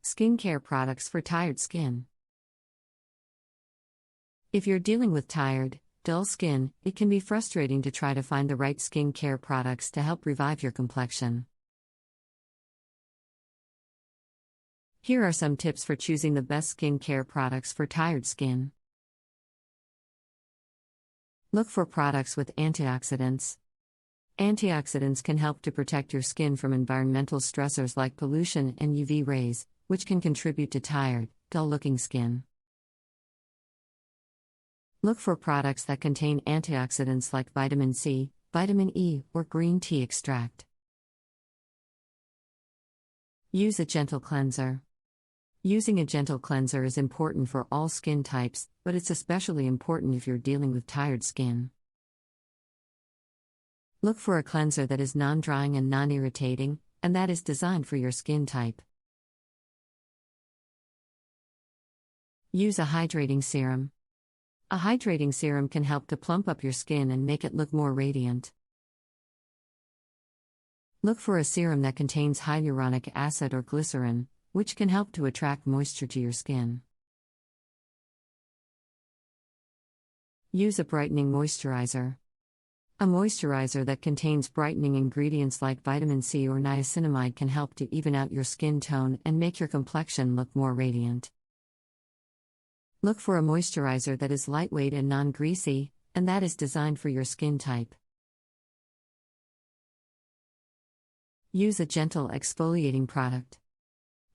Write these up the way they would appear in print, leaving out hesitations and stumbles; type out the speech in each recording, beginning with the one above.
Skincare products for tired skin. If you're dealing with tired, dull skin, it can be frustrating to try to find the right skincare products to help revive your complexion. Here are some tips for choosing the best skincare products for tired skin. Look for products with antioxidants. Antioxidants can help to protect your skin from environmental stressors like pollution and UV rays, which can contribute to tired, dull-looking skin. Look for products that contain antioxidants like vitamin C, vitamin E, or green tea extract. Use a gentle cleanser. Using a gentle cleanser is important for all skin types, but it's especially important if you're dealing with tired skin. Look for a cleanser that is non-drying and non-irritating, and that is designed for your skin type. Use a hydrating serum. A hydrating serum can help to plump up your skin and make it look more radiant. Look for a serum that contains hyaluronic acid or glycerin, which can help to attract moisture to your skin. Use a brightening moisturizer. A moisturizer that contains brightening ingredients like vitamin C or niacinamide can help to even out your skin tone and make your complexion look more radiant. Look for a moisturizer that is lightweight and non-greasy, and that is designed for your skin type. Use a gentle exfoliating product.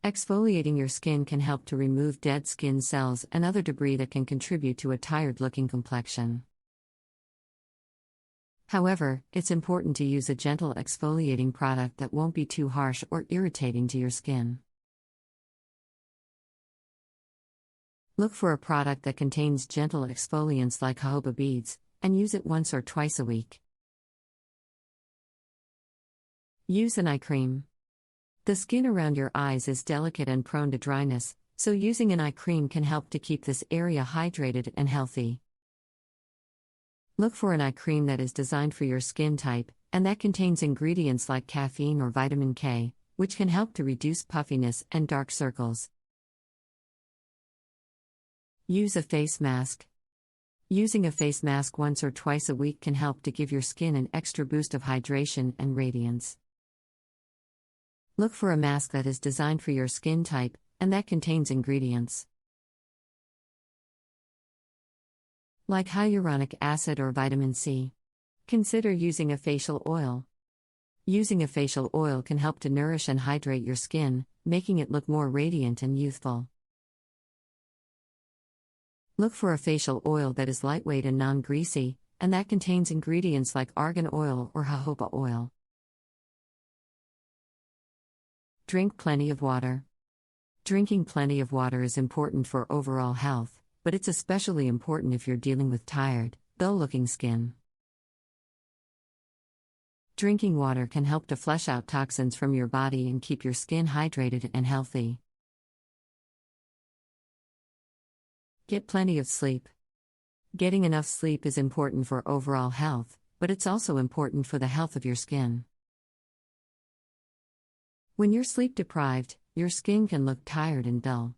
Exfoliating your skin can help to remove dead skin cells and other debris that can contribute to a tired-looking complexion. However, it's important to use a gentle exfoliating product that won't be too harsh or irritating to your skin. Look for a product that contains gentle exfoliants like jojoba beads, and use it once or twice a week. Use an eye cream. The skin around your eyes is delicate and prone to dryness, so using an eye cream can help to keep this area hydrated and healthy. Look for an eye cream that is designed for your skin type, and that contains ingredients like caffeine or vitamin K, which can help to reduce puffiness and dark circles. Use a face mask. Using a face mask once or twice a week can help to give your skin an extra boost of hydration and radiance. Look for a mask that is designed for your skin type, and that contains ingredients like hyaluronic acid or vitamin C. Consider using a facial oil. Using a facial oil can help to nourish and hydrate your skin, making it look more radiant and youthful. Look for a facial oil that is lightweight and non-greasy, and that contains ingredients like argan oil or jojoba oil. Drink plenty of water. Drinking plenty of water is important for overall health, but it's especially important if you're dealing with tired, dull-looking skin. Drinking water can help to flush out toxins from your body and keep your skin hydrated and healthy. Get plenty of sleep. Getting enough sleep is important for overall health, but it's also important for the health of your skin. When you're sleep deprived, your skin can look tired and dull.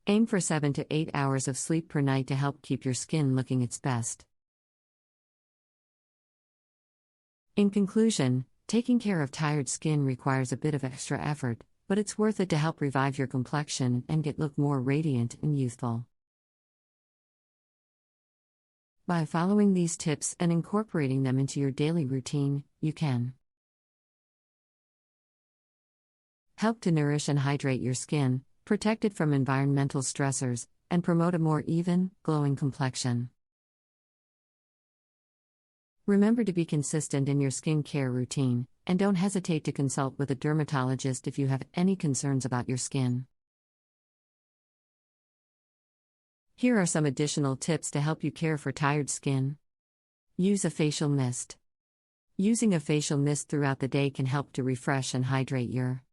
Aim for 7 to 8 hours of sleep per night to help keep your skin looking its best. In conclusion, taking care of tired skin requires a bit of extra effort, but it's worth it to help revive your complexion and look more radiant and youthful. By following these tips and incorporating them into your daily routine, you can help to nourish and hydrate your skin, protect it from environmental stressors, and promote a more even, glowing complexion. Remember to be consistent in your skincare routine, and don't hesitate to consult with a dermatologist if you have any concerns about your skin. Here are some additional tips to help you care for tired skin. Use a facial mist. Using a facial mist throughout the day can help to refresh and hydrate your